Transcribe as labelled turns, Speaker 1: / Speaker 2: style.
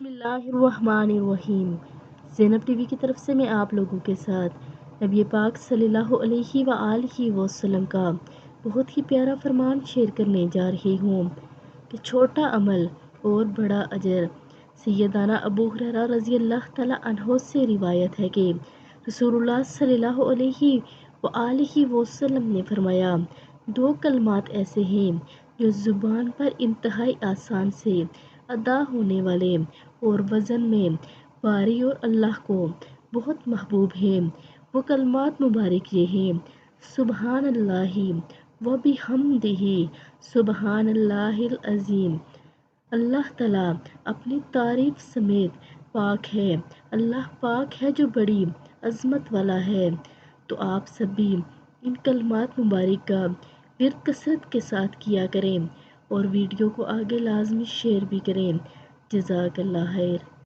Speaker 1: بسم اللہ الرحمن الرحیم۔ زینب ٹی وی کی طرف سے میں آپ لوگوں کے ساتھ نبی پاک صلی اللہ علیہ وآلہ وسلم کا بہت ہی پیارا فرمان شیئر کرنے جا رہی ہوں کہ چھوٹا عمل اور بڑا اجر۔ سیدنا ابو ہریرہ رضی اللہ تعالیٰ عنہ سے روایت ہے کہ رسول اللہ صلی اللہ علیہ وآلہ وسلم نے فرمایا، دو کلمات ایسے ہیں جو زبان پر انتہائی آسان سے ادا ہونے والے اور وزن میں بھاری اور اللہ کو بہت محبوب ہیں۔ وہ کلمات مبارک یہ ہیں: سبحان اللہ و بحمدہ، سبحان اللہ العظیم۔ اللہ تعالیٰ اپنی تعریف سمیت پاک ہے، اللہ پاک ہے جو بڑی عظمت والا ہے۔ تو آپ سب بھی ان کلمات مبارک کا ورد کثرت کے ساتھ کیا کریں اور ویڈیو کو آگے لازمی شیئر بھی کریں۔ جزاک اللہ خیر۔